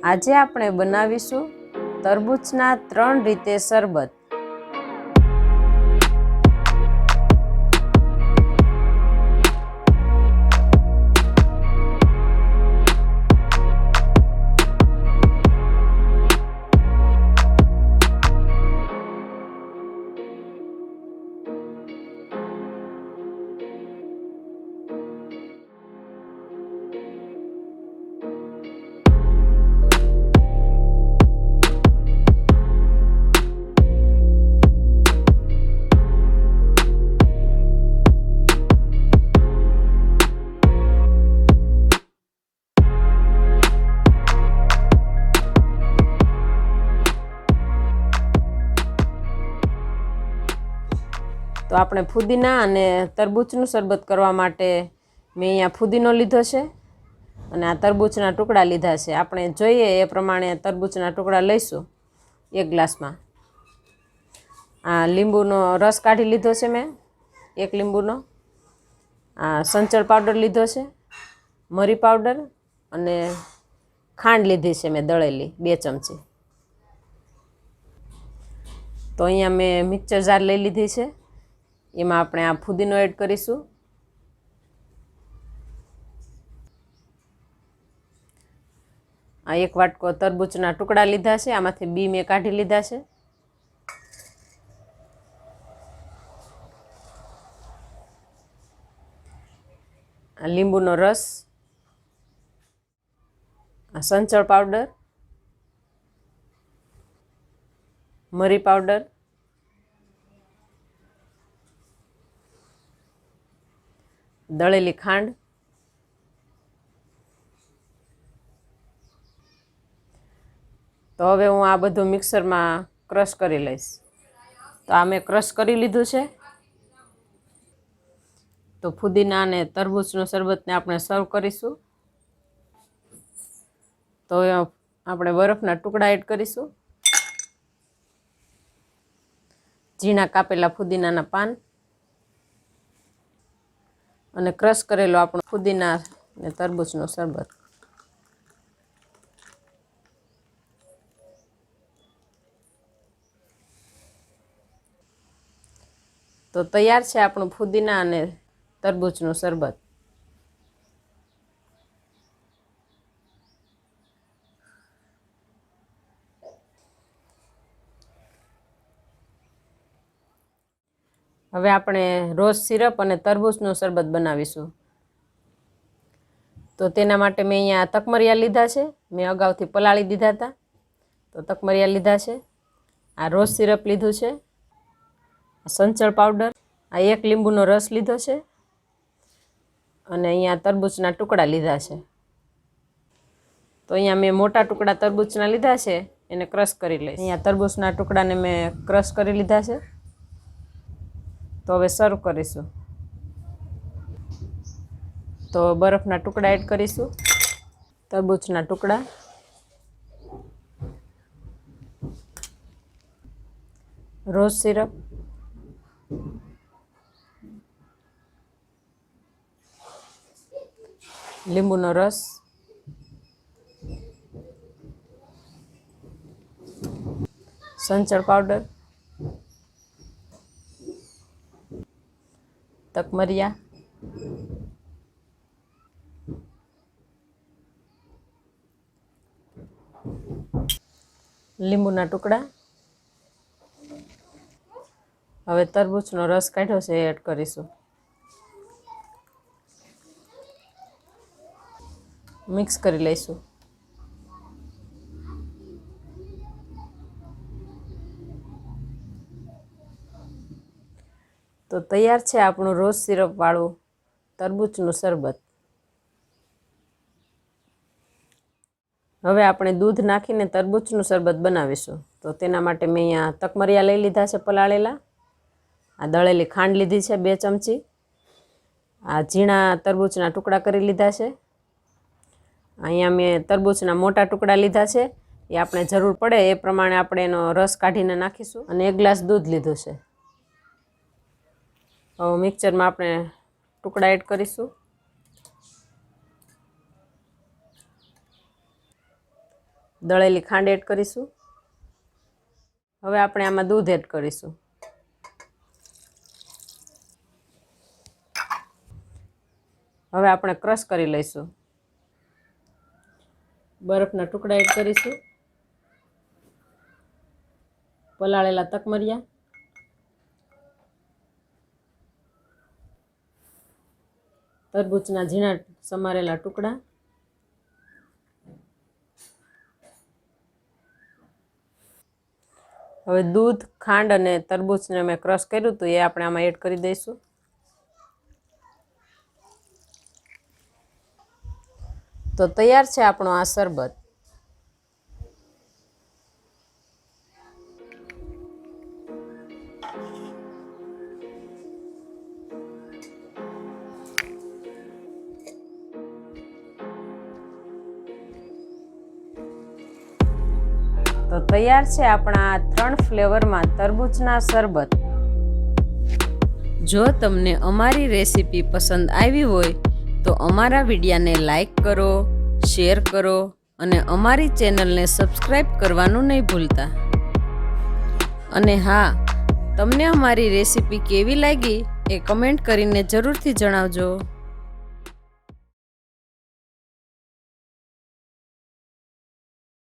આજે આપણે બનાવીશું તરબૂચના 3 રીતે શરબત। तो આપણે ફુદીના અને તરબૂચનું શરબત કરવા માટે મેં અહીંયા ફુદીનો લીધો છે અને આ તરબૂચના ટુકડા લીધા છે। આપણે જોઈએ એ પ્રમાણે તરબૂચના ટુકડા લઈશું 1 ગ્લાસમાં। આ લીંબુનો રસ કાઢી લીધો છે મેં 1 લીંબુનો। આ સંચળ પાવડર લીધો છે, મરી પાવડર અને ખાંડ લીધી છે મેં દળેલી 2 ચમચી। તો અહીંયા મેં મિક્સર જાર લઈ લીધી છે, એમાં આપણે આ ફુદીનો એડ કરીશું। આ 1 વાટકો તરબૂચના ટુકડા લીધા છે, આમાંથી બી મેં કાઢી લીધા છે। આ લીંબુનો રસ, આ સંચળ પાવડર, મરી પાવડર, દળેલી ખાંડ, તો હવે હું આ બધું મિક્સરમાં ક્રશ કરી લઈશ। તો આ મેં ક્રશ કરી લીધું છે। તો ફુદીના અને તરબૂચનું શરબતને આપણે સર્વ કરીશું। તો આપણે બરફના ટુકડા એડ કરીશું, ઝીણા કાપેલા ફુદીનાના પાન અને ક્રશ કરેલો આપણો ફુદીના અને તરબૂચનો શરબત। તો તૈયાર છે આપણું ફુદીના અને તરબૂચનું શરબત। હવે આપણે રોઝ સિરપ અને તરબૂચનું શરબત બનાવીશું। તો તેના માટે મેં અહીંયા તકમરિયા લીધા છે, મેં અગાઉથી પલાળી દીધા હતા, તો તકમરિયા લીધા છે। આ રોઝ સિરપ લીધું છે, આ સંચળ પાવડર, આ 1 લીંબુનો રસ લીધો છે અને અહીંયા તરબૂચના ટુકડા લીધા છે। તો અહીંયા મેં મોટા ટુકડા તરબૂચના લીધા છે, એને ક્રશ કરી લઈશ। અહીંયા તરબૂચના ટુકડાને મેં ક્રશ કરી લીધા છે। તો હવે સર્વ કરીશું। તો બરફના ટુકડા એડ કરીશું, તરબૂચના ટુકડા, રોઝ સિરપ, લીંબુનો રસ, સંચળ પાવડર, તકમરિયા, લીંબુના ટુકડા, હવે તરબૂચનો રસ કાઢ્યો છે એ એડ કરીશું। મિક્સ કરી લઈશું। તો તૈયાર છે આપણું રોઝ સિરપ વાળું તરબૂચનું શરબત। હવે આપણે દૂધ નાખીને તરબૂચનું શરબત બનાવીશું। તો તેના માટે મેં અહીંયા તકમરિયા લઈ લીધા છે પલાળેલા, આ દળેલી ખાંડ લીધી છે 2 ચમચી, આ ઝીણા તરબૂચના ટુકડા કરી લીધા છે, અહીંયા મેં તરબૂચના મોટા ટુકડા લીધા છે, એ આપણે જરૂર પડે એ પ્રમાણે આપણે એનો રસ કાઢીને નાખીશું, અને 1 ગ્લાસ દૂધ લીધું છે। હવે મિક્સરમાં આપણે ટુકડા એડ કરીશું। દળેલી ખાંડ એડ કરીશું. હવે આપણે આમાં દૂધ એડ કરીશું. હવે આપણે ક્રશ કરી લઈશું. બરફના ટુકડા એડ કરીશું. પલાળેલા તકમરિયા, તરબૂચના ઝીણા સમારેલા ટુકડા, હવે દૂધ, ખાંડ અને તરબૂચને મેં ક્રશ કર્યું હતું એ આપણે આમાં એડ કરી દઈશું. તો તૈયાર છે આપણો આ શરબત. તો તૈયાર છે આપણા 3 ફ્લેવરમાં તરબૂચના શરબત. જો તમને અમારી રેસીપી પસંદ આવી હોય તો અમારા વિડીયોને લાઈક કરો, શેર કરો અને અમારી ચેનલને સબસ્ક્રાઈબ કરવાનું નહીં ભૂલતા. અને હા, તમને અમારી રેસીપી કેવી લાગી એ કમેન્ટ કરીને જરૂરથી જણાવજો.